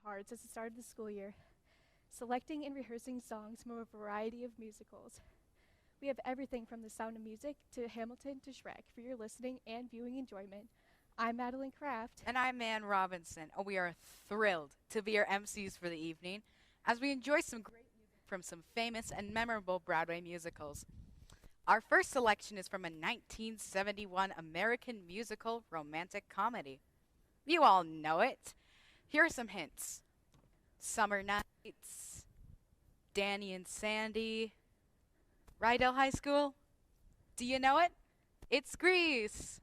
hearts as the start of the school year, selecting and rehearsing songs from a variety of musicals. We have everything from The Sound of Music to Hamilton to Shrek for your listening and viewing enjoyment. I'm Madeline Kraft. And I'm Ann Robinson, and we are thrilled to be your MCs for the evening as we enjoy some great music from some famous and memorable Broadway musicals. Our first selection is from a 1971 American musical romantic comedy. You all know it. Here are some hints. Summer Nights, Danny and Sandy, Rydell High School. Do you know it? It's Grease.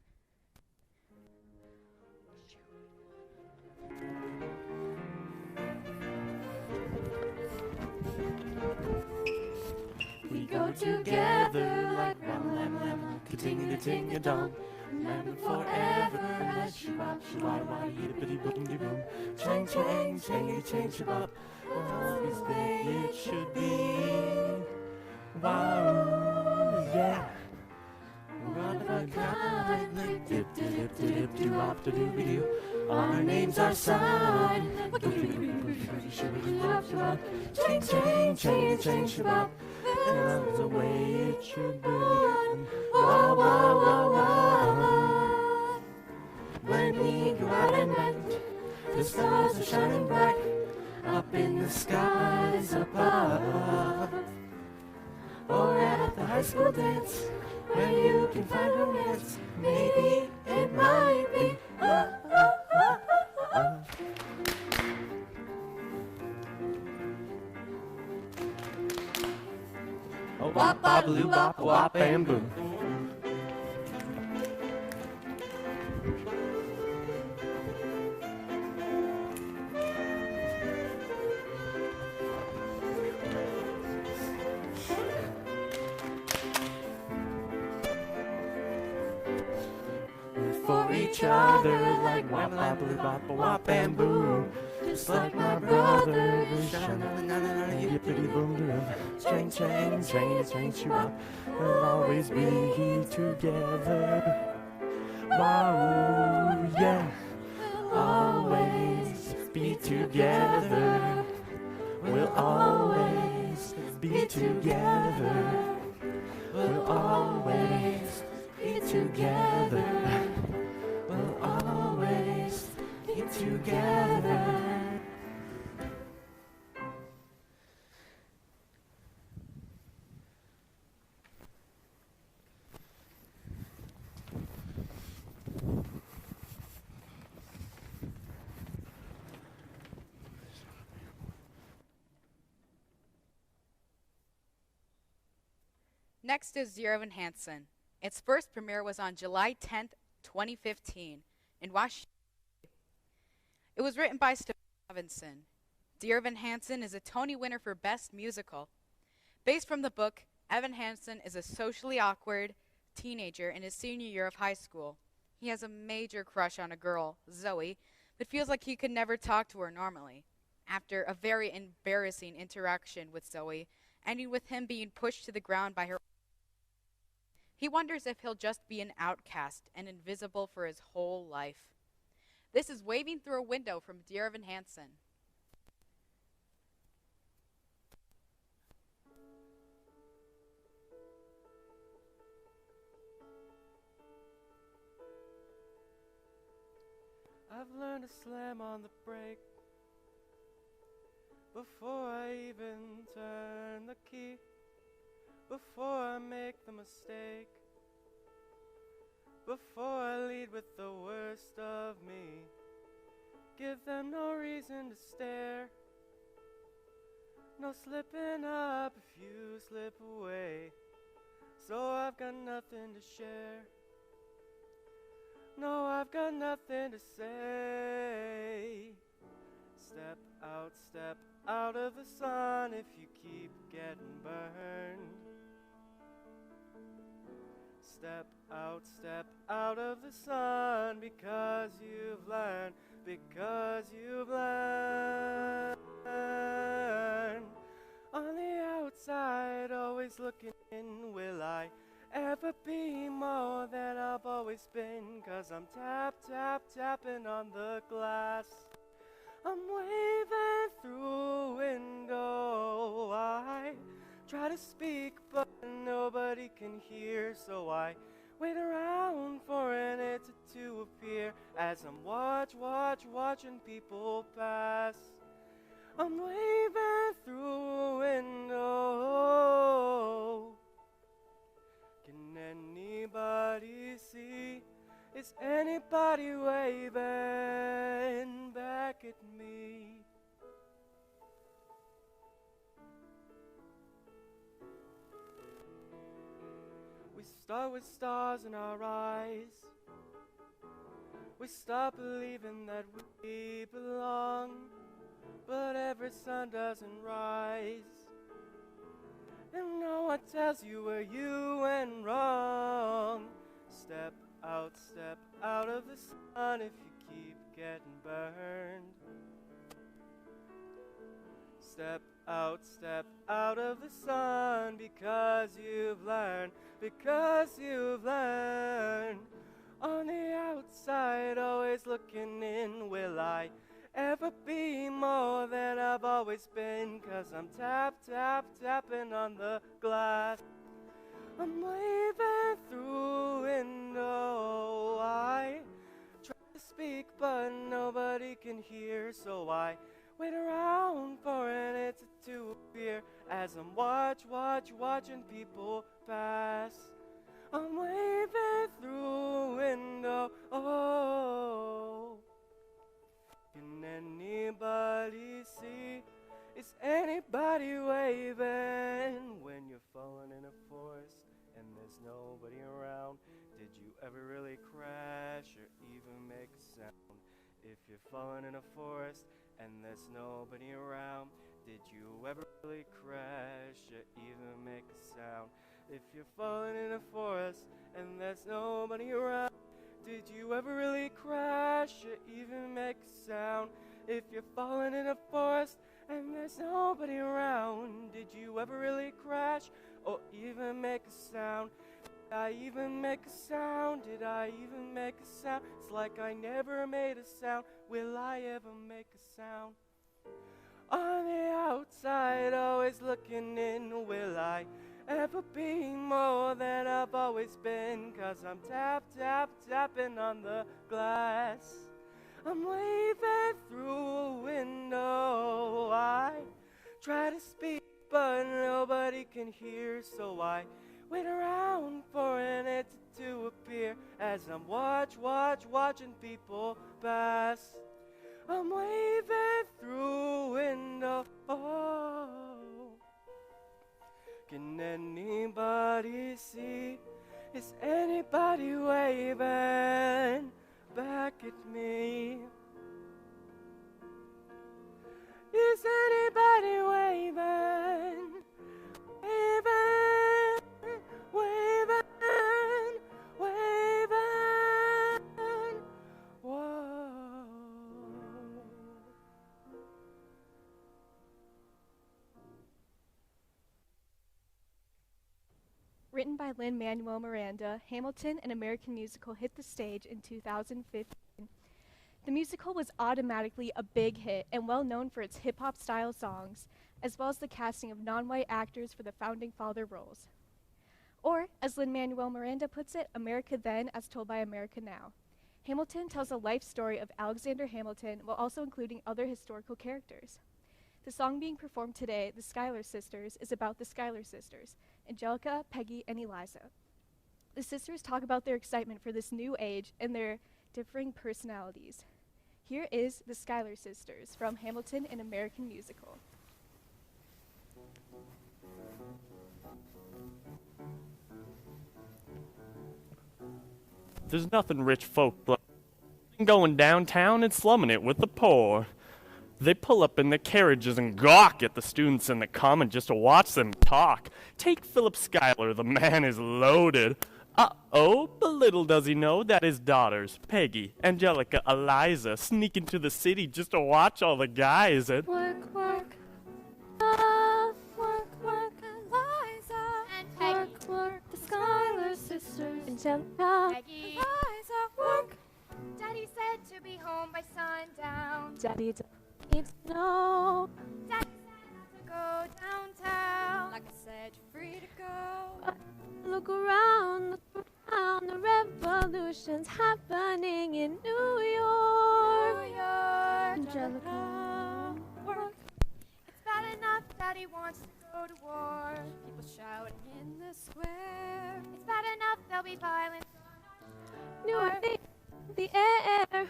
We go together like ram, lam, lam, ka-ting-a-ting-a-dong. Lemon forever, shoo-bop, shoo-wah-wah, yippity-boom-de-boom. Chang, chang, chang, shoo-bop. Always the way it should be. Wow, yeah. One of a kind, like dip-dip-dip-dip-doo-wop-da-doo-be-doo. Our names are signed. Shoo-bop, chang, chang, chang, chang, shoo-bop. That's the way it should be. Wah, wah, wah, wah. When we go out at night, the stars are shining bright up in the skies above. Or at the high school dance, where you can find romance. Maybe it might be. Oh, wop, bop, loo, bop, wop, and boom. We're for each other like wop, bop, loo, bop, wop, and boom. Just like my brother, yippity boom doom. Chang, chang, chang, chang, shoo-bop. We'll always be together. Wow, yeah. Always be together. We'll always be together. We'll always be together. We'll always be together. Next is Dear Evan Hansen. Its first premiere was on July 10th, 2015 in Washington. It was written by Stephen Robinson. Dear Evan Hansen is a Tony winner for Best Musical. Based from the book, Evan Hansen is a socially awkward teenager in his senior year of high school. He has a major crush on a girl, Zoe, but feels like he could never talk to her normally. After a very embarrassing interaction with Zoe, ending with him being pushed to the ground by her, he wonders if he'll just be an outcast and invisible for his whole life. This is Waving Through a Window from Dear Evan Hansen. I've learned to slam on the brake before I even turn the key, before I make the mistake, before I lead with the worst of me. Give them no reason to stare, no slipping up if you slip away. So I've got nothing to share. No, I've got nothing to say. Step out of the sun if you keep getting burned. Step out of the sun because you've learned, because you've learned. On the outside, always looking in, will I ever be more than I've always been? 'Cause I'm tapping on the glass. I'm waving through a window. I try to speak, but nobody can hear, so I wait around for an answer to appear as I'm watching people pass. I'm waving through a window. Can anybody see? Is anybody waving back at me? We start with stars in our eyes. We stop believing that we belong, but every sun doesn't rise, and no one tells you where you went wrong. Step out of the sun if you keep getting burned. Step out of the sun because you've learned. On the outside, always looking in. Will I ever be more than I've always been? 'Cause I'm tapping on the glass. I'm waving through a window. I try to speak, but nobody can hear, so I wait around for an answer to appear as I'm watching people pass. I'm waving through a window. Oh, can anybody see? Is anybody waving when you're falling in a forest and there's nobody around? Did you ever really crash or even make a sound? If you're falling in a forest and there's nobody around, did you ever really crash or even make a sound? If you're falling in a forest and there's nobody around, did you ever really crash or even make a sound? If you're falling in a forest and there's nobody around, did you ever really crash or even make a sound? Did I even make a sound? Did I even make a sound? It's like I never made a sound. Will I ever make a sound? On the outside, always looking in. Will I ever be more than I've always been? 'Cause I'm tapping on the glass. I'm waving through a window. I try to speak, but nobody can hear, so I wait around for an answer to appear as I'm watching people pass. I'm waving through a window. Oh, can anybody see? Is anybody waving back at me? Is anybody waving? Waving. Whoa. Written by Lin-Manuel Miranda, Hamilton, an American musical, hit the stage in 2015. The musical was automatically a big hit and well known for its hip-hop style songs, as well as the casting of non-white actors for the founding father roles. Or, as Lin-Manuel Miranda puts it, America then as told by America now. Hamilton tells a life story of Alexander Hamilton while also including other historical characters. The song being performed today, the Schuyler Sisters, is about the Schuyler Sisters, Angelica, Peggy, and Eliza. The sisters talk about their excitement for this new age and their differing personalities. Here is the Schuyler Sisters from Hamilton, an American musical. There's nothing rich folk like going downtown and slumming it with the poor. They pull up in their carriages and gawk at the students in the common just to watch them talk. Take Philip Schuyler, the man is loaded. Uh-oh, but little does he know that his daughters, Peggy, Angelica, Eliza, sneak into the city just to watch all the guys and Work, work, Eliza, and Peggy, work, the Schuyler Sisters, Angelica, Peggy, Eliza, work. Daddy said to be home by sundown. Daddy No. Daddy said not to go downtown. Like I said, you're free to go. Look around, the revolution's happening in New York. New York, Angelica, work. It's bad enough that he wants to go to war. People shouting in the square. It's bad enough there'll be violence on New our York, the air.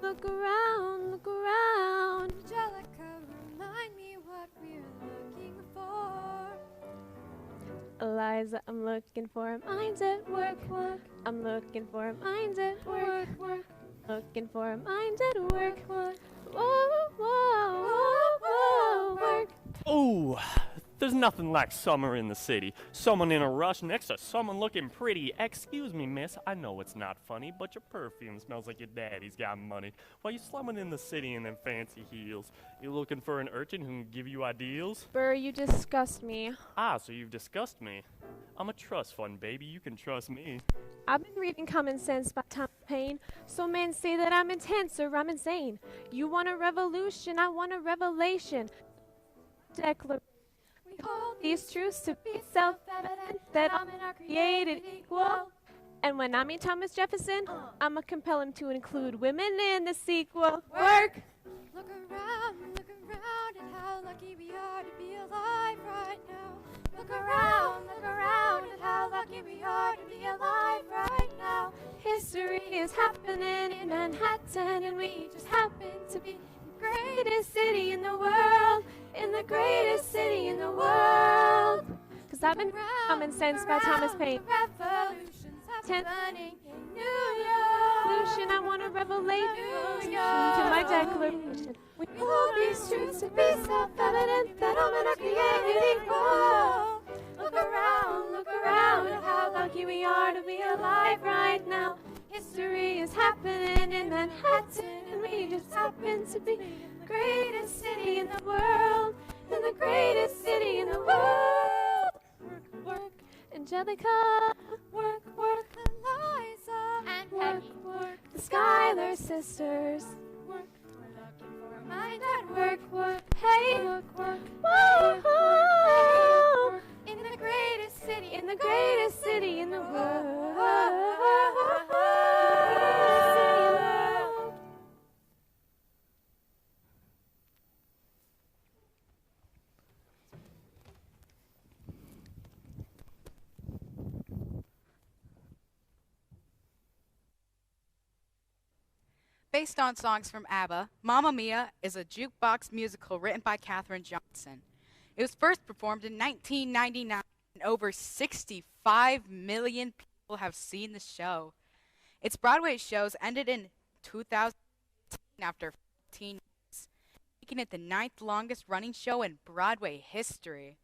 Look around, look around. Angelica, remind me what we're looking for. Eliza, I'm looking for a mind at work, work. I'm looking for a mind at work, work. Looking for a mind at work, work. Whoa, whoa, whoa, whoa, work. Oh, there's nothing like summer in the city. Someone in a rush next to someone looking pretty. Excuse me, miss, I know it's not funny, but your perfume smells like your daddy's got money. While you slumming in the city in them fancy heels, you looking for an urchin who can give you ideals? Burr, you disgust me. Ah, so you've discussed me. I'm a trust fund, baby. You can trust me. I've been reading Common Sense by Thomas Paine. So men say that I'm intense or I'm insane. You want a revolution, I want a revelation. Declaration. We hold These truths to be self-evident that all men are created equal. And when I meet Thomas Jefferson, I'ma compel him to include women in the sequel. Work! Look around at how lucky we are to be alive right now. Look around at how lucky we are to be alive right now. History is happening in Manhattan, and we just happen to be the greatest city in the world. In the greatest city in the world. Cause I've been Common Sense by Thomas Paine. Revolution's happening in New York. Revolution, I want a revelation New to York. my declaration. We hold these truths to be self-evident that all men are created equal. Look around at how lucky we are to be alive right now. History is happening in Manhattan, and we just happen to be the greatest city in the world. In the greatest city in the world. Work, work, Angelica, work, work. Eliza and Peggy. work. The Schuyler Sisters. Work. We're looking for a mind at work, work. Hey, Work, work. whoa, In the greatest city, in the greatest city in the world. Based on songs from ABBA, Mamma Mia is a jukebox musical written by Katherine Johnson. It was first performed in 1999, and over 65 million people have seen the show. Its Broadway shows ended in 2018 after 14 years, making it the 9th longest running show in Broadway history.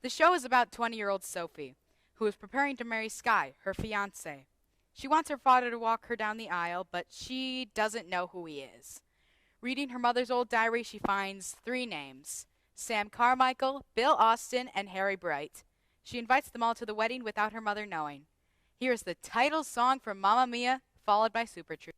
The show is about 20-year-old Sophie, who is preparing to marry Sky, her fiancé. She wants her father to walk her down the aisle, but she doesn't know who he is. Reading her mother's old diary, she finds 3 names: Sam Carmichael, Bill Austin, and Harry Bright. She invites them all to the wedding without her mother knowing. Here is the title song from Mamma Mia, followed by Super Trooper.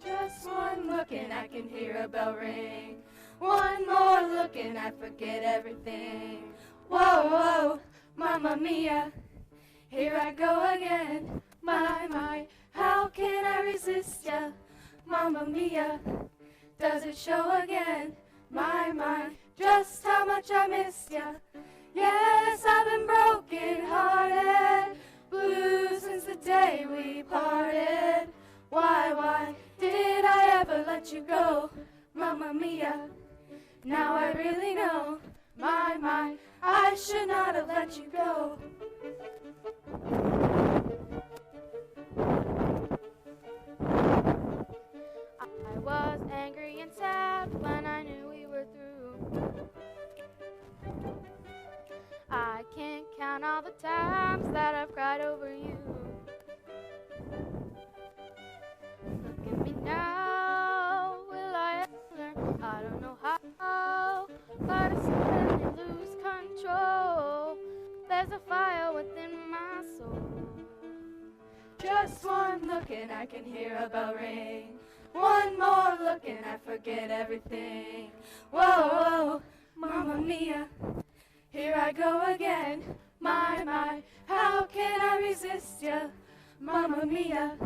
Just one look and I can hear a bell ring. One more look and I forget everything. Whoa, whoa, Mamma Mia, here I go again. My, how can I resist ya? Mamma Mia, does it show again? My, just how much I missed ya. Yes, I've been broken hearted, blue since the day we parted. Why did I ever let you go, Mamma Mia? Now I really know, my, I should not have let you go. angry and sad when I knew we were through. I can't count all the times that I've cried over you. Look at me now, will I ever learn? I don't know how, but I suddenly lose control. There's a fire within my soul. Just one look and I can hear a bell ring. One more look and I forget everything. Whoa, whoa, Mamma Mia, here I go again. My, how can I resist ya? Mamma Mia,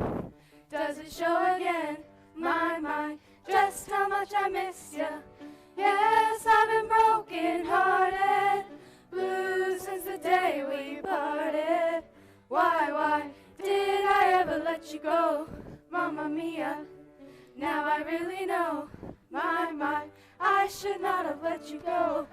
does it show again? My, just how much I miss ya. Yes, I've been broken hearted, blue since the day we parted. Why did I ever let you go? Mamma Mia, now I really know. My, I should not have let you go.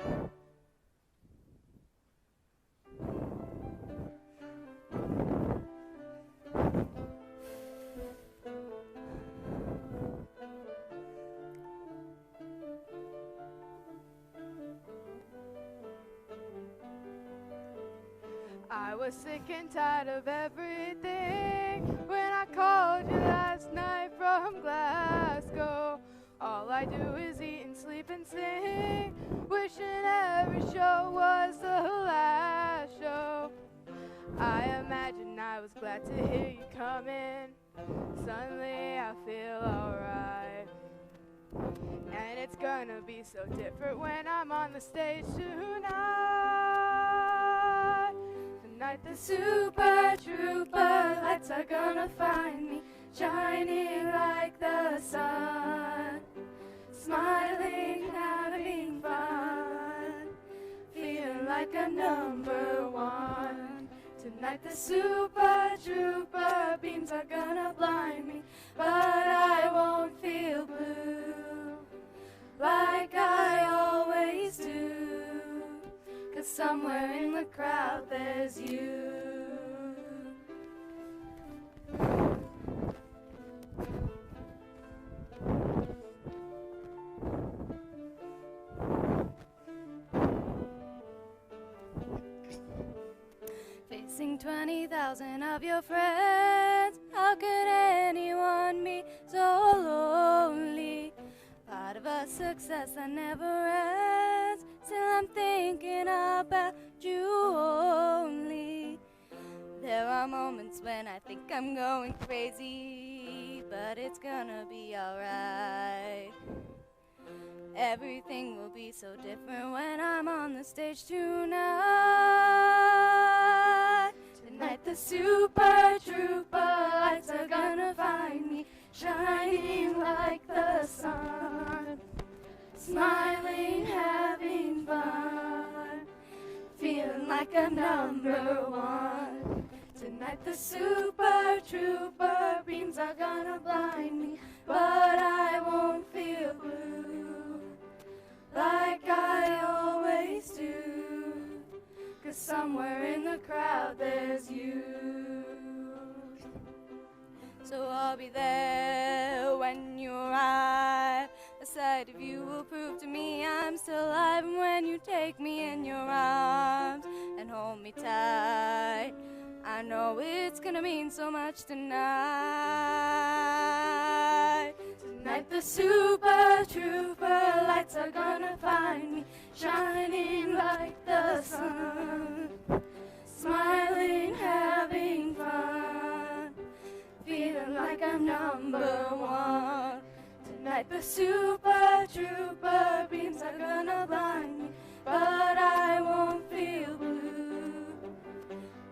I was sick and tired of everything when I called you last night from Glasgow. All I do is eat and sleep and sing, wishing every show was the last show. I imagine I was glad to hear you coming. Suddenly I feel alright. And it's gonna be so different when I'm on the stage tonight. Tonight the Super Trooper lights are gonna find me shining like the sun, smiling, having fun, feeling like a number one. Tonight the Super Trooper beams are gonna blind me, but I won't feel blue like I always do, 'cause somewhere in the crowd there's you. Facing 20,000 of your friends, how could anyone be so lonely? Part of a success that never ends, still I'm thinking about you only. There are moments when I think I'm going crazy, but it's gonna be alright. Everything will be so different when I'm on the stage tonight. Tonight the Super Trooper lights are gonna find me shining like the sun, smiling, having fun, feeling like a number one. Tonight the Super Trooper beams are gonna blind me, but I won't feel blue like I always do, 'cause somewhere in the crowd there's you. So I'll be there when you arrive. The sight of you will prove to me I'm still alive. And when you take me in your arms and hold me tight, I know it's gonna mean so much tonight. Tonight the Super Trooper lights are gonna find me shining like the sun, smiling, having fun, feeling like I'm number one. Tonight the Super Trooper beams are gonna blind me, but I won't feel blue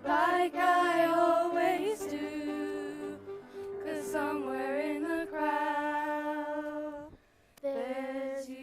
like I always do, 'cause somewhere in the crowd there's you.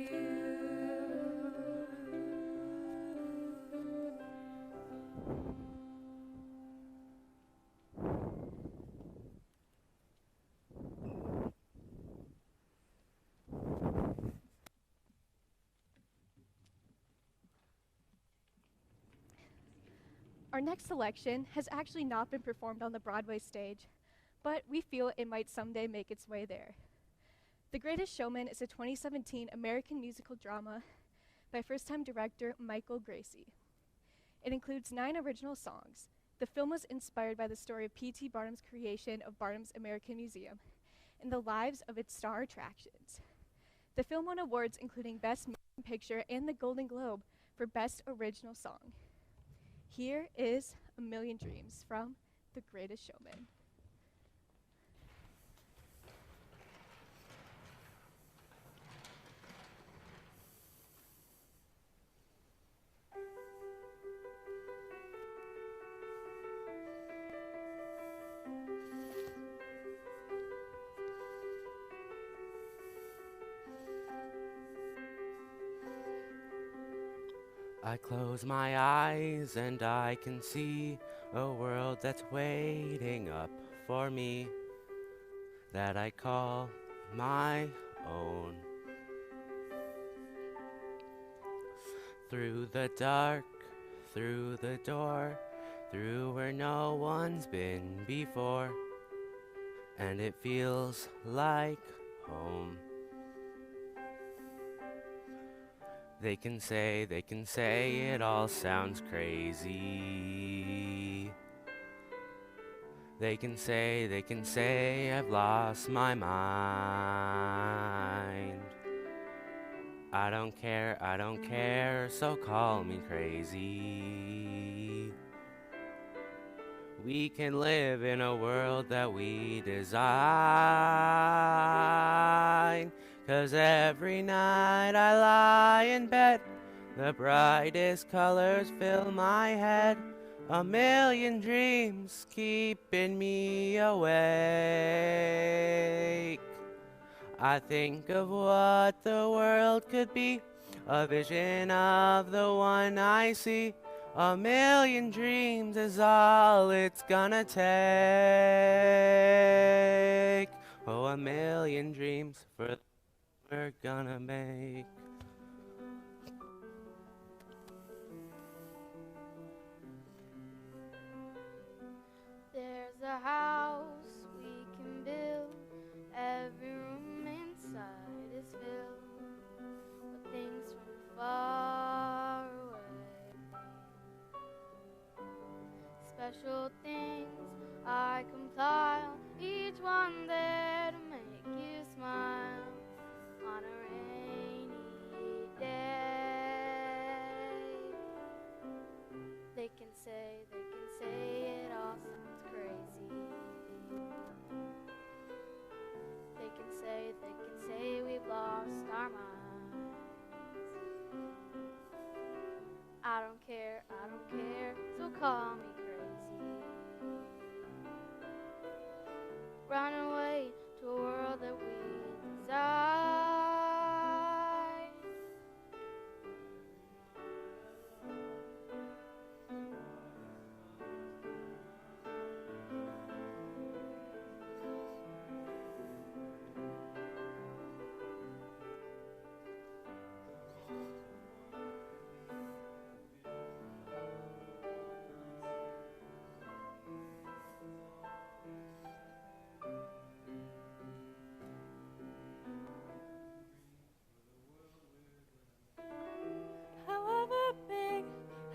Our next selection has actually not been performed on the Broadway stage, but we feel it might someday make its way there. The Greatest Showman is a 2017 American musical drama by first-time director Michael Gracie. It includes 9 original songs. The film was inspired by the story of P.T. Barnum's creation of Barnum's American Museum and the lives of its star attractions. The film won awards including Best Motion Picture and the Golden Globe for Best Original Song. Here is A Million Dreams from The Greatest Showman. I close my eyes and I can see a world that's waiting up for me, that I call my own. Through the dark, through the door, through where no one's been before, and it feels like home. They can say it all sounds crazy. They can say I've lost my mind. I don't care, so call me crazy. We can live in a world that we design. 'Cause every night I lie in bed, the brightest colors fill my head. A million dreams keeping me awake. I think of what the world could be, a vision of the one I see. A million dreams is all it's gonna take. Oh, a million dreams for we're gonna make. There's a house we can build. Every room inside is filled with things from far away. Special things I compile, each one there to make you smile. On a rainy day, they can say it all sounds crazy. They can say we've lost our minds. I don't care, so call me crazy. Run away to a world that we desire. However big,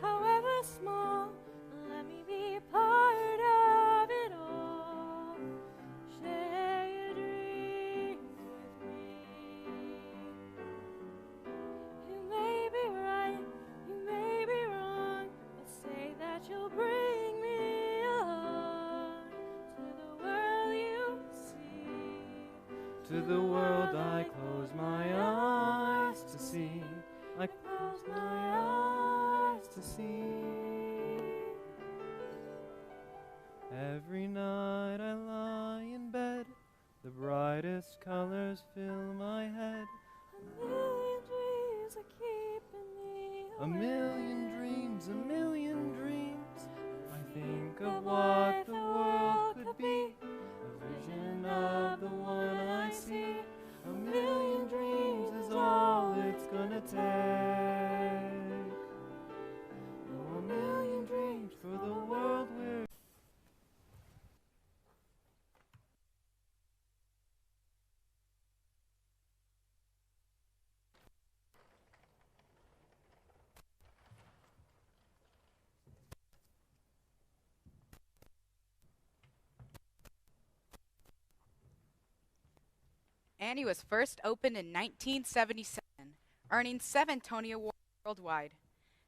however small, let me be part of it all. Share your dreams with me. You may be right, you may be wrong, but say that you'll bring me along to the world you see. To the world I close my eyes to see. I close my eyes to see. Every night I lie in bed, the brightest colors fill my head. A million dreams are keeping me A awake. million dreams. I think of what the world could be, a vision of the one I see. A million dreams is all it's gonna take. Oh, a million dreams for the world we're Annie was first opened in 1977, earning 7 Tony Awards worldwide.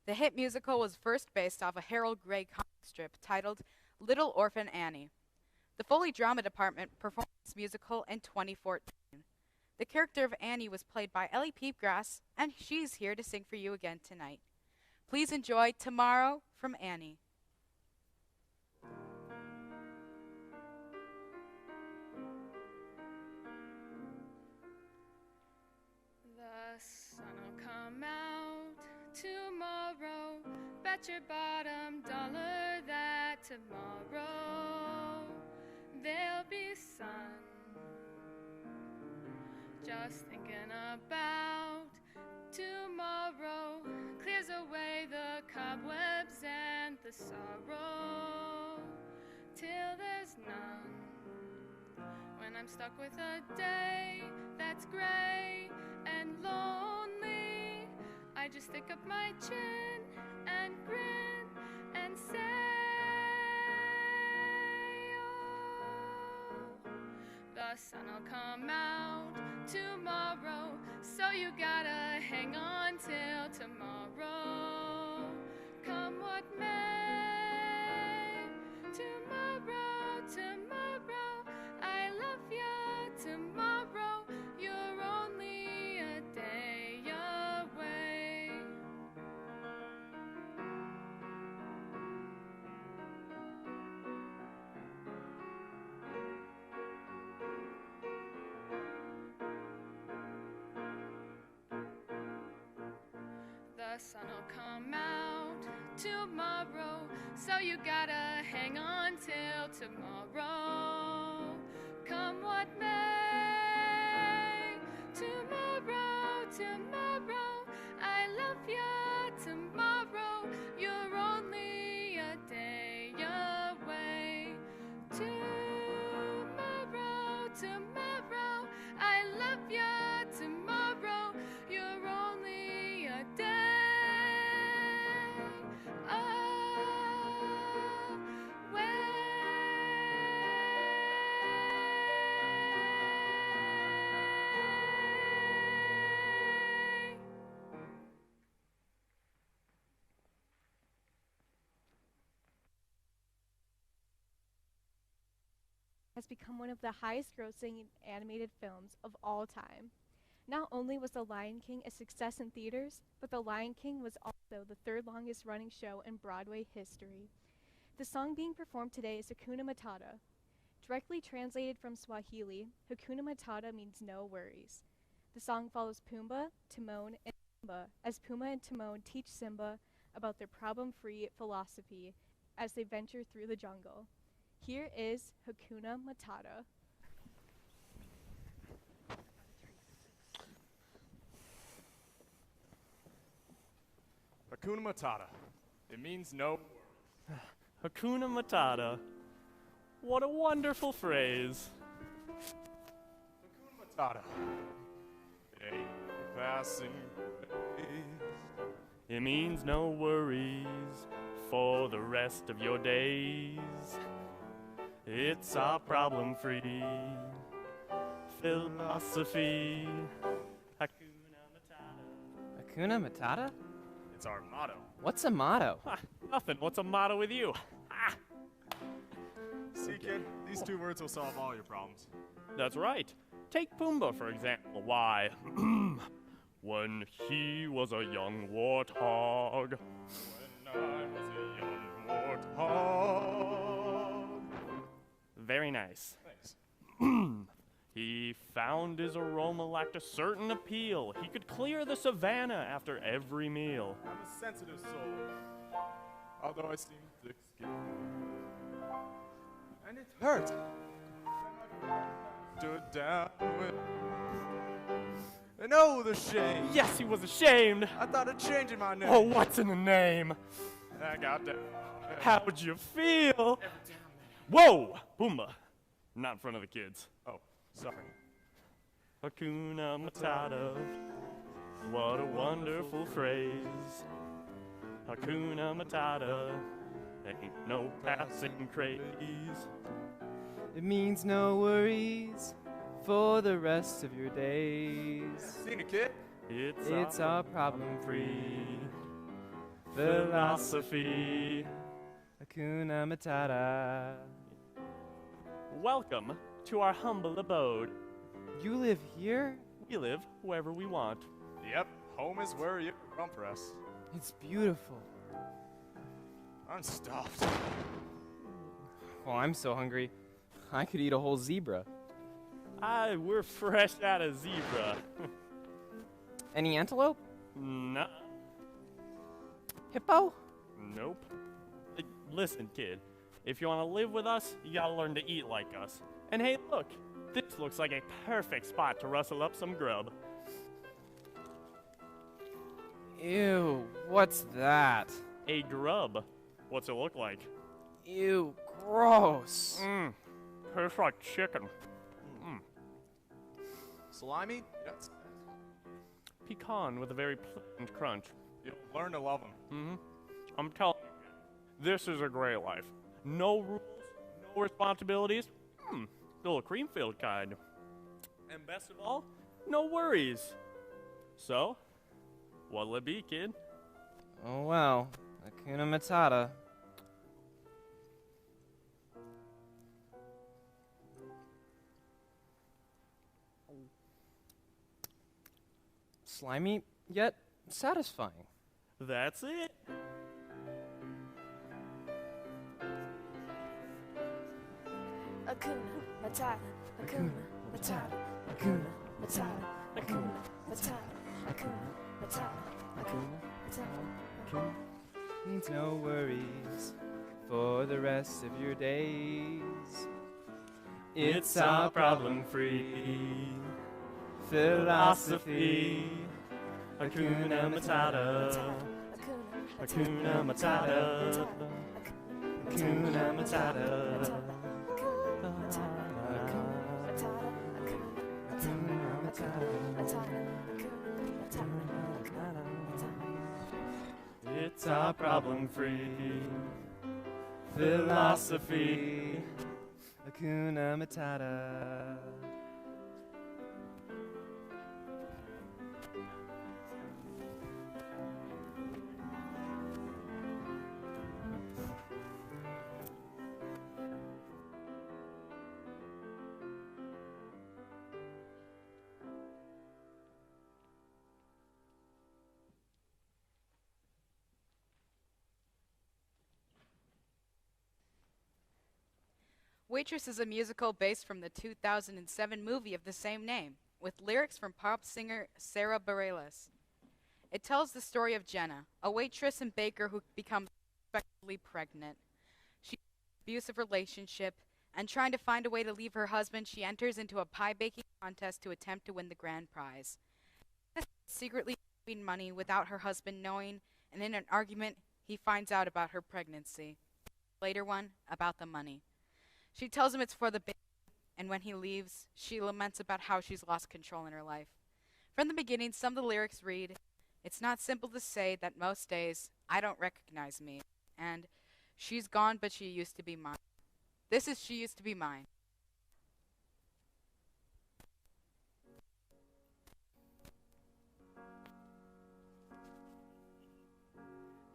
The hit musical was first based off a Harold Gray comic strip titled Little Orphan Annie. The Foley Drama Department performed this musical in 2014. The character of Annie was played by Ellie Peepgrass, and she's here to sing for you again tonight. Please enjoy Tomorrow from Annie. The sun'll come out tomorrow. Bet your bottom dollar that tomorrow there'll be sun. Just thinking about tomorrow clears away the cobwebs and the sorrow till there's none. When I'm stuck with a day that's gray and lonely, I just stick up my chin and grin and say, oh, the sun'll come out tomorrow, so you gotta hang on till tomorrow. Come what may, tomorrow, tomorrow, I love you tomorrow, you're only a day away. The sun'll come out tomorrow, so you gotta hang on till tomorrow. Come what may, tomorrow, tomorrow, I love you tomorrow, you're only a day away. Tomorrow, tomorrow, I love you tomorrow, you're only a day away. Has become one of the highest grossing animated films of all time. Not only was The Lion King a success in theaters, but The Lion King was also the third longest running show in Broadway history. The song being performed today is Hakuna Matata. Directly translated from Swahili, Hakuna Matata means no worries. The song follows Pumbaa, Timon, and Simba as Pumbaa and Timon teach Simba about their problem-free philosophy as they venture through the jungle. Here is Hakuna Matata. Hakuna Matata. It means no. Hakuna Matata. What a wonderful phrase. Hakuna Matata. It ain't no passing craze. It means no worries for the rest of your days. It's our problem-free philosophy. Hakuna Matata. Hakuna Matata? It's our motto. What's a motto? Ha, nothing. What's a motto with you? Ha! See, kid, these 2 words will solve all your problems. That's right. Take Pumbaa, for example. Why? When he was a young warthog. When I was a young warthog. Very nice. Thanks. He found his aroma lacked a certain appeal. He could clear the savannah after every meal. I'm a sensitive soul, although I seem thick-skinned. And it hurt. Stood down with. And oh, the shame. Yes, he was ashamed. I thought of changing my name. Oh, what's in the name? I got down. How'd you feel? Whoa, Pumbaa. Not in front of the kids. Oh, sorry. Hakuna Matata. What a wonderful phrase. Hakuna Matata. Ain't no passing craze. It means no worries for the rest of your days. Seen a kid? It's our problem-free philosophy. Hakuna Matata. Welcome to our humble abode. You live here? We live wherever we want. Yep, home is where you rump rest. It's beautiful. I'm stuffed. Oh, I'm so hungry. I could eat a whole zebra. We're fresh out of zebra. Any antelope? Nah. Hippo? Nope. Listen, kid. If you want to live with us, you gotta learn to eat like us. And hey, look. This looks like a perfect spot to rustle up some grub. Ew, what's that? A grub. What's it look like? Ew, gross. Tastes like chicken. Salami? That's... Pecan with a very pleasant crunch. You'll learn to love them. I'm telling you, this is a great life. No rules, no responsibilities. Still a cream-filled kind. And best of all, no worries. So, what'll it be, kid? Oh well, Hakuna Matata. Slimy, yet satisfying. That's it. Hakuna Matata, Hakuna Matata, Hakuna Matata, Hakuna Matata, Hakuna Matata, Hakuna Matata. Means no worries for the rest of your days. It's our problem-free philosophy. Hakuna Matata. Hakuna Matata. Hakuna Matata. It's our problem-free philosophy. Hakuna Matata. Waitress is a musical based from the 2007 movie of the same name, with lyrics from pop singer Sarah Bareilles. It tells the story of Jenna, a waitress and baker who becomes unexpectedly pregnant. She's in an abusive relationship, and trying to find a way to leave her husband, she enters into a pie baking contest to attempt to win the grand prize. Jenna secretly saving money without her husband knowing, and in an argument, he finds out about her pregnancy. Later one, about the money. She tells him it's for the baby, and when he leaves, she laments about how she's lost control in her life. From the beginning, some of the lyrics read, "It's not simple to say that most days I don't recognize me," and "She's gone, but she used to be mine." This is She Used to Be Mine.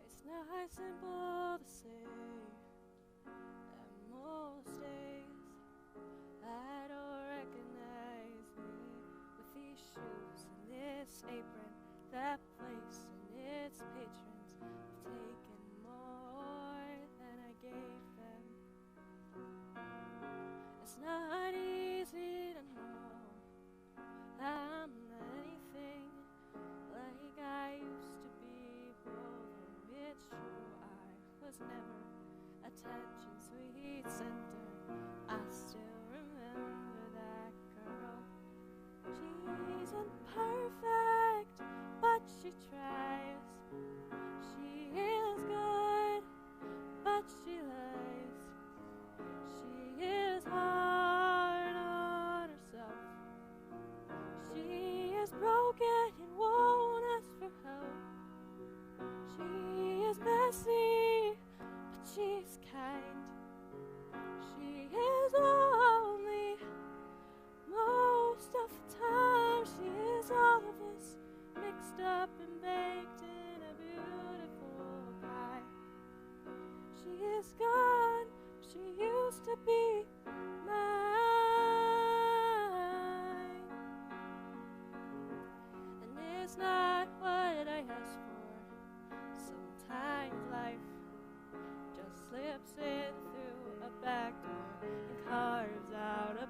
It's not simple to say that most days I don't recognize me with these shoes and this apron, that place and its patrons have taken more than I gave them. It's not easy to know I'm not anything like I used to be, although it's true I was never attention sweet center. I still remember that girl. She's imperfect, but she tries. She is good, but she lies. She is hard on herself. She is broken and won't ask for help. She is messy, but she's kind.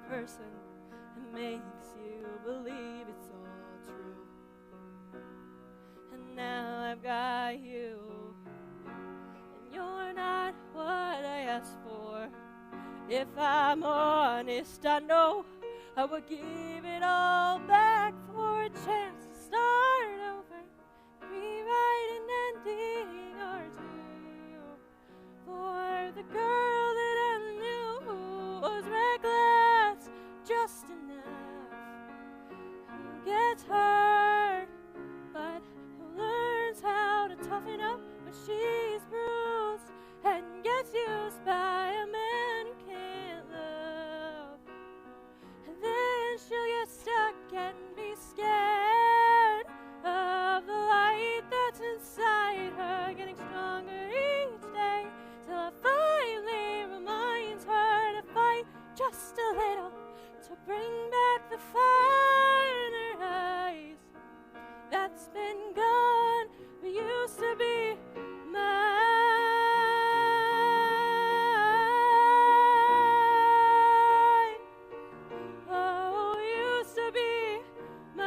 person and makes you believe it's all true. And now I've got you, and you're not what I asked for. If I'm honest, I know I would give it all back for a chance to start over, rewrite an ending or two. For the girl that I knew was reckless just enough, who gets hurt, but who learns how to toughen up when she's bruised and gets used by a man who can't love. And then she'll get stuck and be scared of the light that's inside her, getting stronger each day, till it finally reminds her to fight just a little, to bring back the fire in her eyes that's been gone but used to be mine. Oh, used to be mine.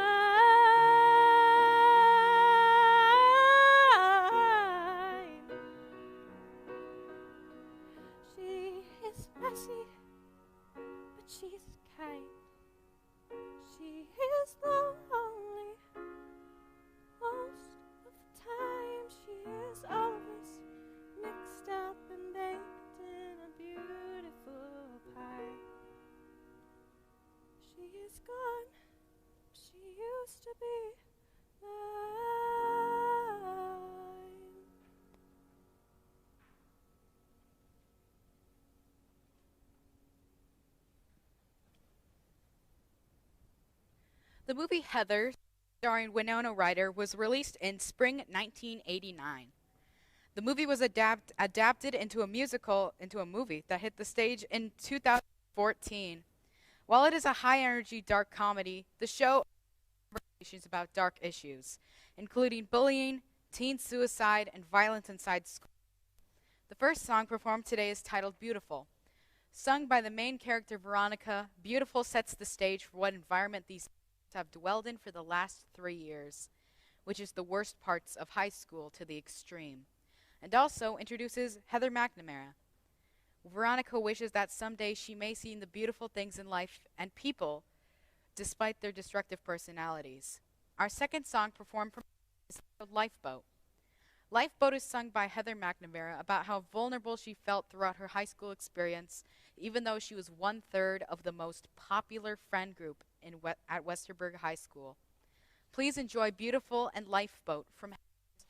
She is messy, but she's kind. She is lonely most of the time. She is always mixed up and baked in a beautiful pie. She is gone. She used to be mine. The movie Heather, starring Winona Ryder, was released in spring 1989. The movie was adapted into a movie that hit the stage in 2014. While it is a high-energy dark comedy, the show conversations about dark issues, including bullying, teen suicide, and violence inside school. The first song performed today is titled Beautiful. Sung by the main character Veronica, Beautiful sets the stage for what environment these have dwelled in for the last 3 years, which is the worst parts of high school to the extreme, and also introduces Heather McNamara. Veronica wishes that someday she may see the beautiful things in life and people despite their destructive personalities. Our second song performed from is called Lifeboat. Lifeboat is sung by Heather McNamara about how vulnerable she felt throughout her high school experience, even though she was 1/3 of the most popular friend group at Westerberg High School. Please enjoy Beautiful and Lifeboat from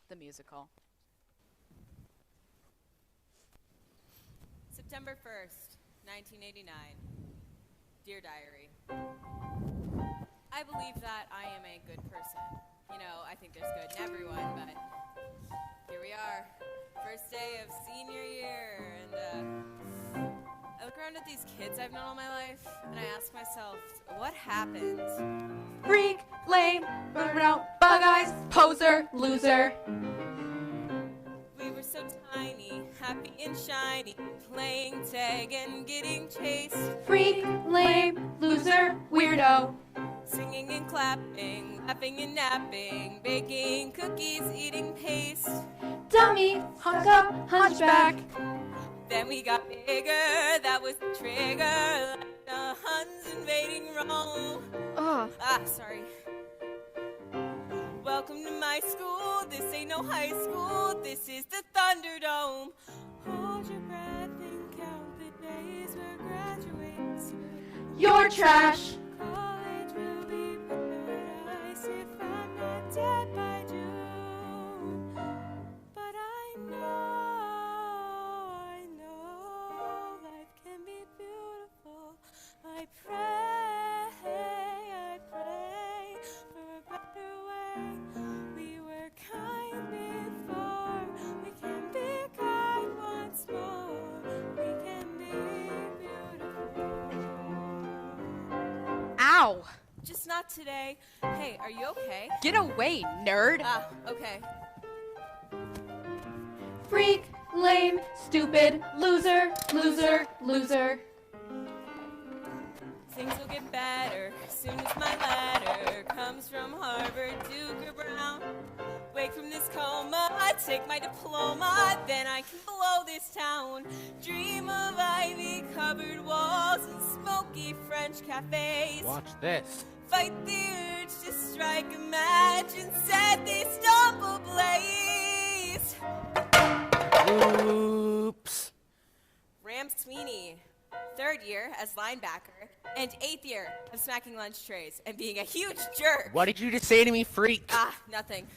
the musical. September 1st, 1989. Dear Diary. I believe that I am a good person. You know, I think there's good in everyone, but here we are. First day of senior year, and I look around at these kids I've known all my life, and I ask myself, what happened? Freak, lame, run around, bug eyes, poser, loser. We were so tiny, happy and shiny, playing tag and getting chased. Freak, lame, loser, weirdo. Singing and clapping, laughing and napping, baking cookies, eating paste. Dummy, hunk up, hunchback. Then we got bigger, that was the trigger, like the Huns invading Rome. Sorry. Welcome to my school, this ain't no high school, this is the Thunderdome. Hold your breath and count the days we're graduating soon. You're trash. College will be paradise if I'm not dead by June. But I know life can be beautiful. I pray for a better way. We were kind before, we can be kind once more. We can be beautiful. Ow! Just not today. Hey, are you okay? Get away, nerd! Okay. Freak, lame, stupid, loser, loser, loser. Things will get better soon as my letter comes from Harvard, Duke, or Brown. Wake from this coma, take my diploma, then I can blow this town. Dream of ivy-covered walls and smoky French cafes. Watch this. Fight the urge to strike a match and set this stump ablaze. Oops. Ram Sweeney, 3rd year as linebacker, and 8th year of smacking lunch trays and being a huge jerk. What did you just say to me, freak? Ah, nothing.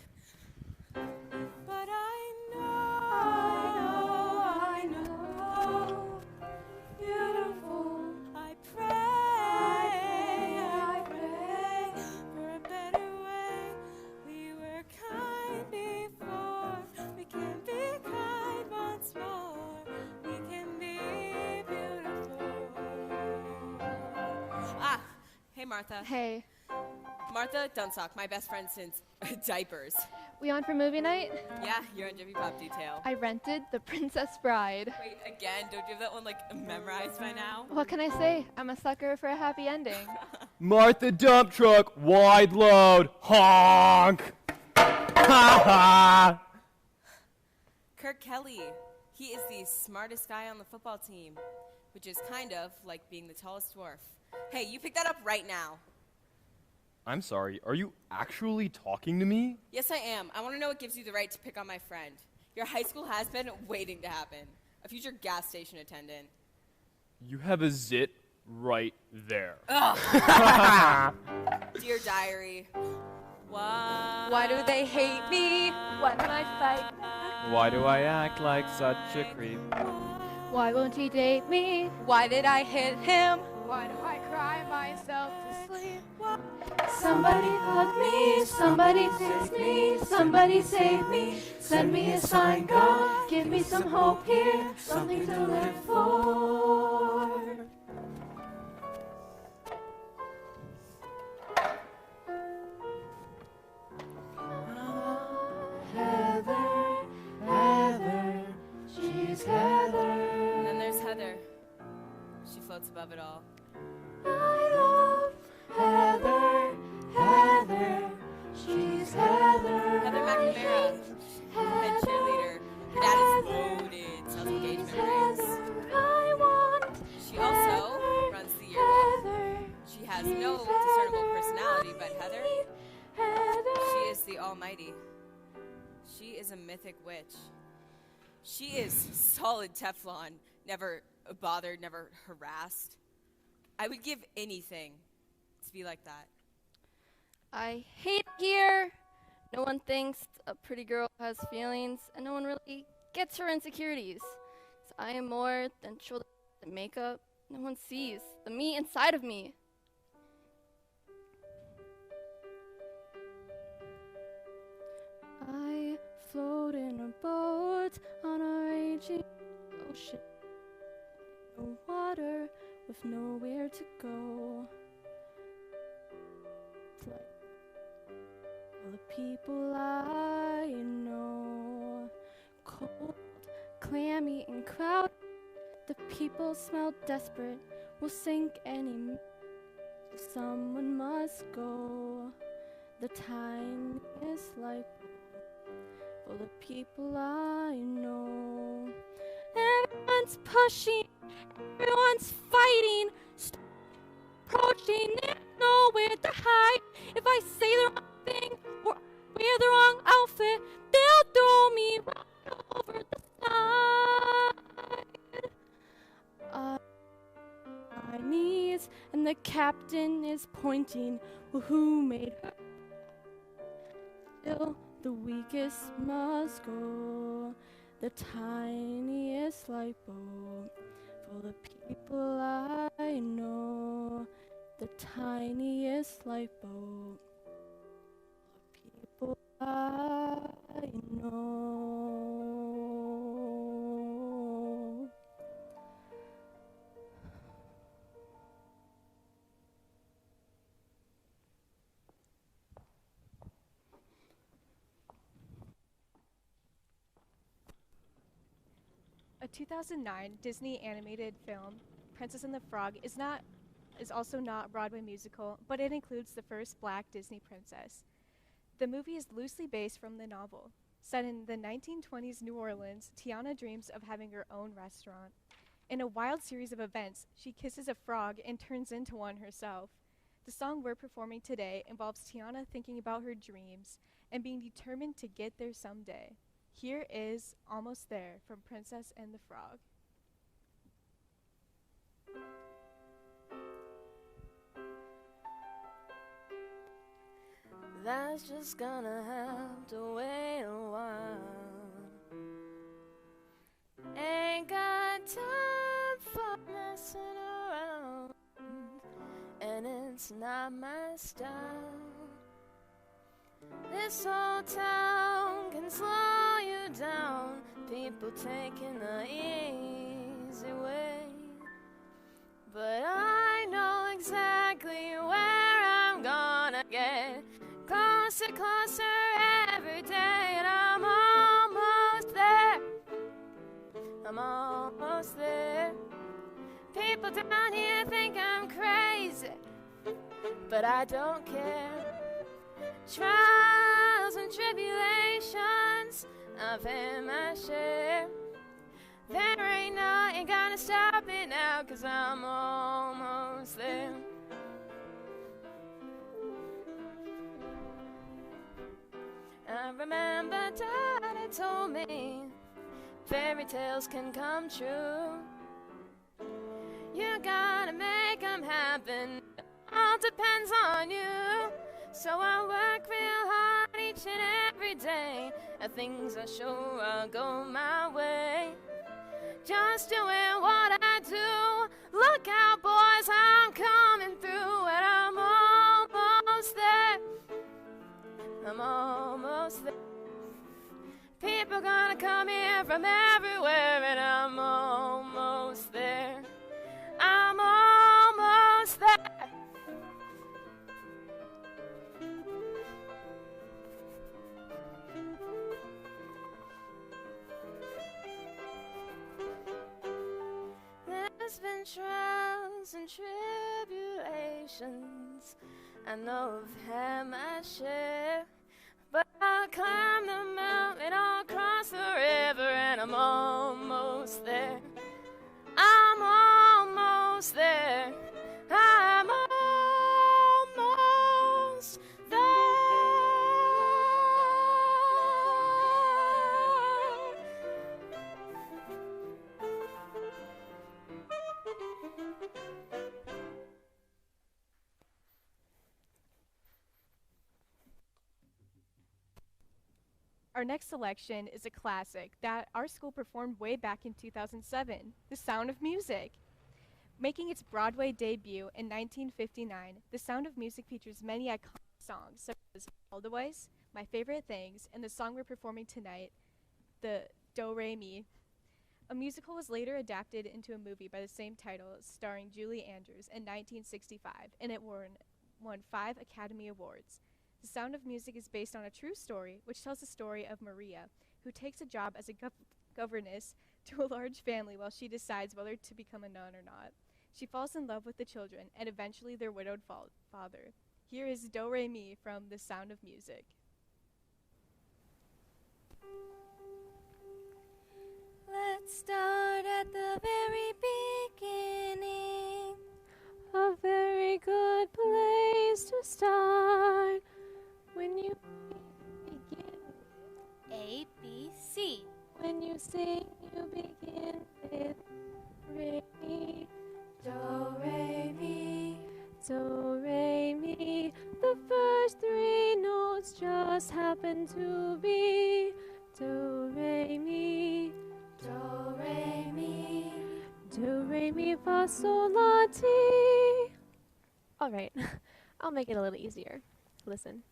But I know, beautiful. I pray for a better way. We were kind before, we can be kind once more. We can be beautiful. Ah, hey Martha. Hey, Martha Dunsock, my best friend since diapers. we on for movie night? Yeah, you're on Jiffy Pop Detail. I rented The Princess Bride. Wait, again? Don't you have that one, like, memorized by now? What can I say? I'm a sucker for a happy ending. Martha Dump Truck, wide load, honk! Ha ha! Kirk Kelly. He is the smartest guy on the football team, which is kind of like being the tallest dwarf. Hey, you pick that up right now. I'm sorry, are you actually talking to me? Yes, I am. I want to know what gives you the right to pick on my friend. Your high school has been waiting to happen. A future gas station attendant. You have a zit right there. Dear diary. Why do they hate me? Why can I fight? Why do I act like such a creep? Why won't he date me? Why did I hit him? Why do I cry myself to sleep? Somebody hug me, somebody kiss me, somebody save me, send me a sign, God, give me some hope here, something to live for. Heather, Heather, she's Heather. And then there's Heather. She floats above it all. I love Heather, Heather, she's Heather. Heather McNamara, head cheerleader. Her dad is loaded self-engagement rings. I want She also runs the yearbook. She has no discernible personality, but Heather, she is the almighty. She is a mythic witch. She is solid Teflon, never bothered, never harassed. I would give anything to be like that. I hate here. No one thinks a pretty girl has feelings, and no one really gets her insecurities. So I am more than shoulder and makeup. No one sees the me inside of me. I float in a boat on a raging ocean. No water with nowhere to go. It's like all the people I know, cold, clammy, and crowded. The people smell desperate, will sink any minute. Someone must go. The tiniest light for the people I know. Everyone's pushing, everyone's fighting, approaching, there's nowhere to hide. If I say the wrong thing or wear the wrong outfit, they'll throw me right over the side. My knees, and the captain is pointing. Well, who made her? Still, the weakest must go. The tiniest light bulb for the people I know. The tiniest light bulb for the people I know. A 2009 Disney animated film, Princess and the Frog, is not is also not a Broadway musical, but it includes the first black Disney princess. The movie is loosely based from the novel. Set in the 1920s New Orleans, Tiana dreams of having her own restaurant. In a wild series of events, she kisses a frog and turns into one herself. The song we're performing today involves Tiana thinking about her dreams and being determined to get there someday. Here is Almost There from Princess and the Frog. That's just gonna have to wait a while. Ain't got time for messing around, and it's not my style. This whole town can slow you down, people taking the easy way. But I know exactly where I'm gonna get closer, closer every day, and I'm almost there. I'm almost there. People down here think I'm crazy, but I don't care. Trials and tribulations, I've had my share. There ain't nothing gonna stop me now, 'cause I'm almost there. I remember Daddy told me fairy tales can come true. You gotta make them happen, all depends on you. So I work real hard each and every day, and things are sure I'll go my way. Just doing what I do. Look out, boys, I'm coming through, and I'm almost there. I'm almost there. People gonna come here from everywhere, and I'm almost there. I'm almost there. There's been trials and tribulations, I know I've had my share, but I'll climb the mountain, I'll cross the river, and I'm almost there. I'm almost there. I'm almost there. Our next selection is a classic that our school performed way back in 2007, The Sound of Music. Making its Broadway debut in 1959, The Sound of Music features many iconic songs such as All the Ways, My Favorite Things, and the song we're performing tonight, the Do Re Mi. A musical was later adapted into a movie by the same title starring Julie Andrews in 1965, and it won 5 Academy Awards. The Sound of Music is based on a true story, which tells the story of Maria, who takes a job as a governess to a large family while she decides whether to become a nun or not. She falls in love with the children and eventually their widowed father. Here is Do Re Mi from The Sound of Music. Let's start at the very beginning. A very good place to start when you begin. A, B, C. When you sing, you begin with Re Mi. Do, re, mi. Do, Re, Mi. The first 3 notes just happen to be Do, Re, Mi. Do, re, mi. Do, Re, Mi, Fa, Sol, La, Ti. All right, I'll make it a little easier. Listen.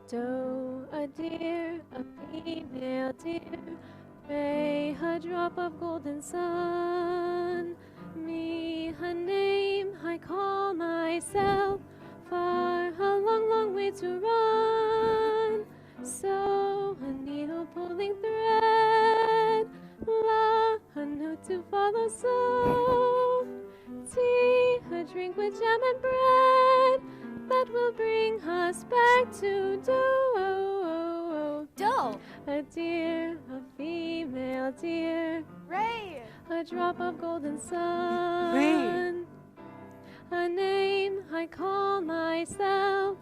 Do, a deer, a female deer. Re, a drop of golden sun. Mi, a name I call myself. Far, a long, long way to run. So, a needle pulling thread. La, a note to follow. So, Ti, a drink with jam and bread that will bring us back to Doe. A deer, a female deer, Ray. a drop of golden sun, a name I call myself,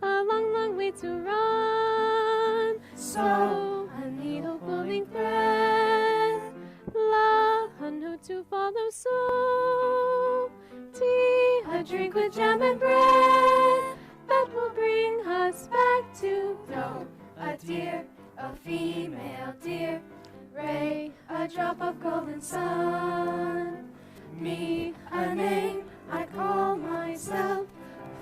a long, long way to run. So a needle pulling thread, love, a note to follow. So tea, a drink with jam and bread that will bring us back to Doe, a deer, a female deer. Ray, a drop of golden sun. Me, a name I call myself.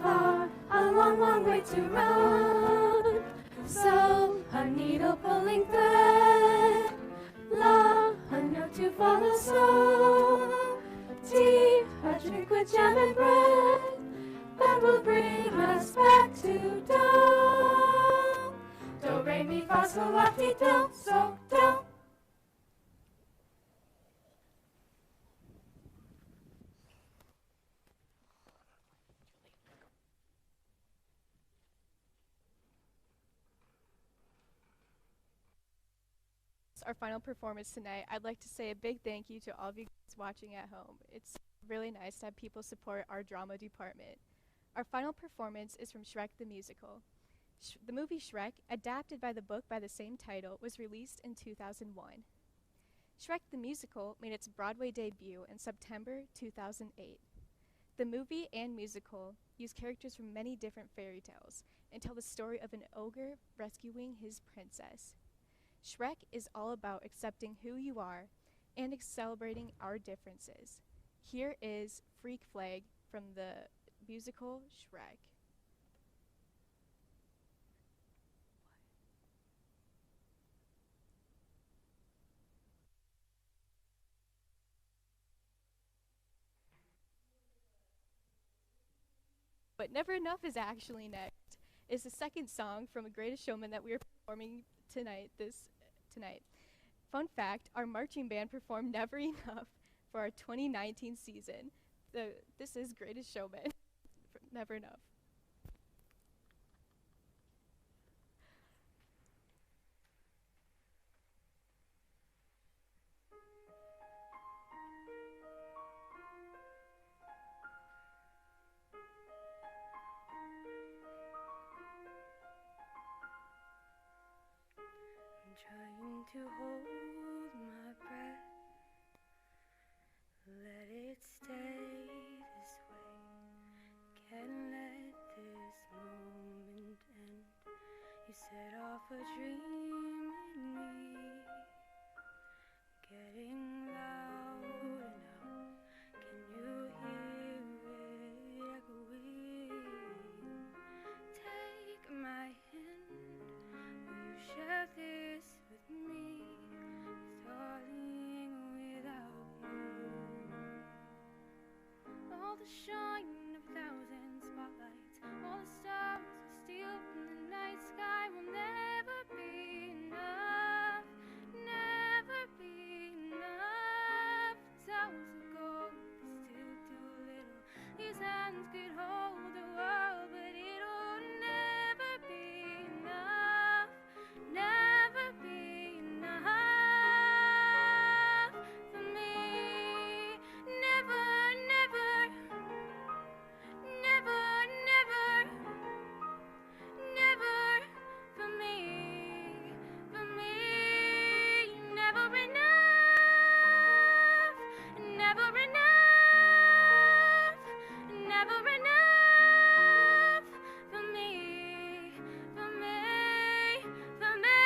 Far, a long, long way to run. So, a needle pulling thread. Love, a note to follow. So, tea, a drink with jam and bread that will bring us back to dough. Do, re, mi, fa, sol, la, ti, do, so, do. Our final performance tonight, I'd like to say a big thank you to all of you guys watching at home. It's really nice to have people support our drama department. Our final performance is from Shrek the Musical. The movie Shrek, adapted by the book by the same title, was released in 2001. Shrek the Musical made its Broadway debut in September 2008. The movie and musical use characters from many different fairy tales and tell the story of an ogre rescuing his princess. Shrek is all about accepting who you are and celebrating our differences. Here is Freak Flag from the musical Shrek. But Never Enough is actually next. It's the second song from a Greatest Showman that we are performing tonight. Fun fact, our marching band performed Never Enough for our 2019 season. This is Greatest Showman. Never Enough. Trying to hold my breath, let it stay this way. Can't let this moment end. You set off a dream in me, getting louder now. Can you hear it echoing? Take my hand, will you share this with me, darling, without you? All the shine of 1,000 spotlights, all the stars we steal from the night sky will never be enough, never be enough. Towers of gold is still too little. These hands could hold the world, but it'll never be enough, never be enough for me. Never, never, never, never, never for me, for me. Never enough, never enough, never enough for me, for me, for me.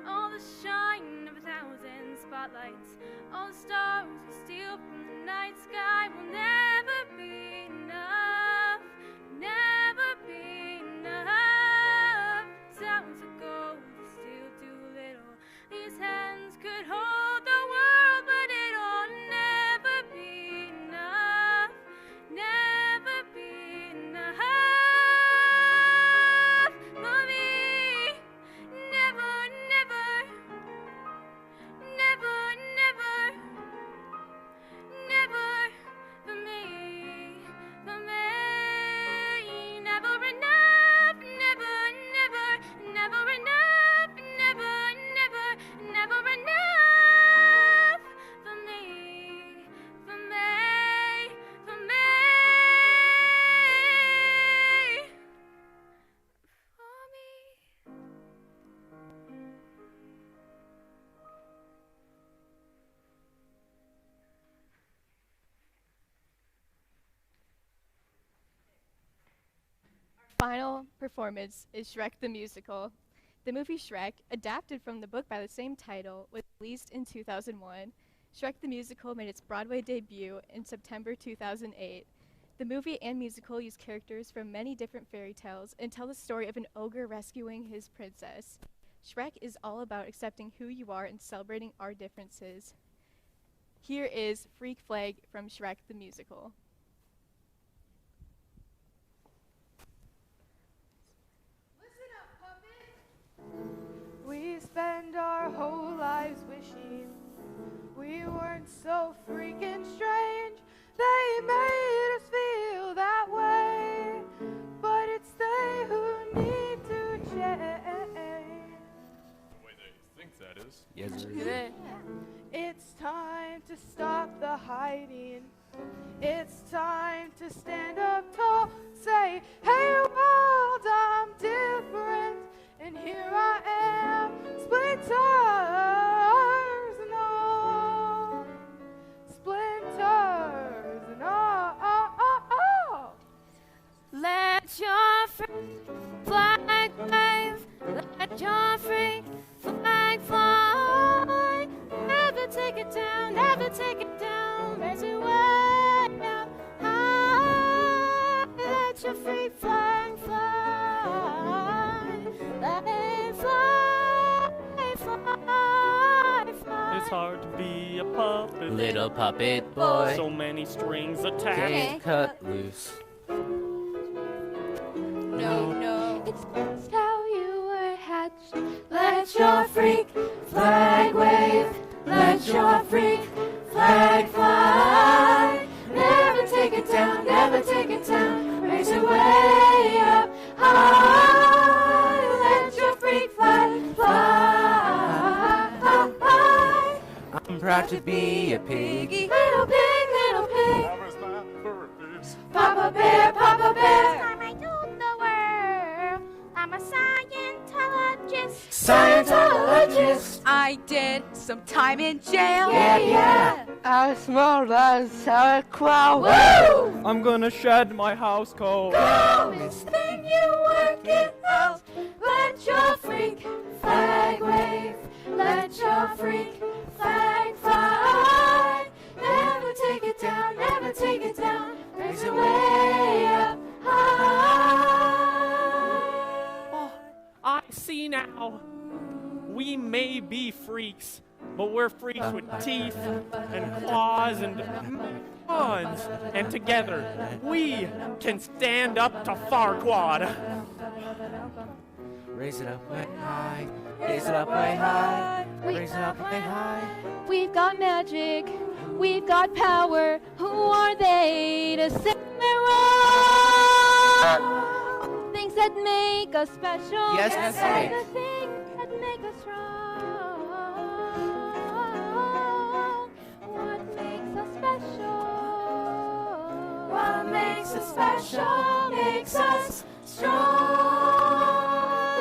All the shine of 1,000 spotlights, all the stars we steal from the night sky will never be enough, never be enough. Towers of gold is still too little. These hands could hold the world, but it'll never be enough, never be enough for me. Never, never, never, never, final performance is Shrek the Musical. The movie Shrek, adapted from the book by the same title, was released in 2001. Shrek the Musical made its Broadway debut in September 2008. The movie and musical use characters from many different fairy tales and tell the story of an ogre rescuing his princess. Shrek is all about accepting who you are and celebrating our differences. Here is Freak Flag from Shrek the Musical. We spend our whole lives wishing we weren't so freaking strange. They made us feel that way, but it's they who need to change. The way they think that is. Yes, sir. It's time to stop the hiding. It's time to stand up tall. Say, hey world, I'm different. And here I am, splinters and all. Splinters and all. Let your freak flag wave. Let your freak flag fly. Never take it down, never take it down. Raise it way up high. Let your freak flag fly. Let it fly, fly, fly. It's hard to be a puppet. Little puppet boy, So many strings attached. can't cut loose. No. It's how you were hatched. Let your freak flag wave. Let your freak flag fly. Never take it down, never take it down. Raise it way up high. Let your freak flag fly. I'm proud to be a piggy. Little pig, little pig. That was my purpose. Papa bear, Papa bear. Time I told the world I'm a Scientologist. Scientologist. I did some time in jail. Yeah. I smell that sauerkraut. Woo! I'm gonna shed my house coat. Go, Miss Thing, you work it out. Let your freak flag wave. Let your freak flag fly. Never take it down, never take it down. Raise it way up high. Oh, I see now. We may be freaks, but we're freaks with teeth and claws and horns. And together, we can stand up to Farquaad. Raise it up way high. Raise it up way high. Raise it up way high. We've got magic, we've got power. Who are they to say we're wrong? Things that make us special. Yes, and hey. the things that make us strong. What makes us special? What makes us special makes us strong.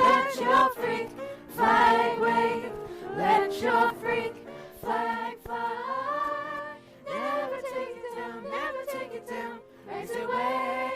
Let your freak flag wave. Let your freak flag fly. Never take it down, never take it down. Raise it way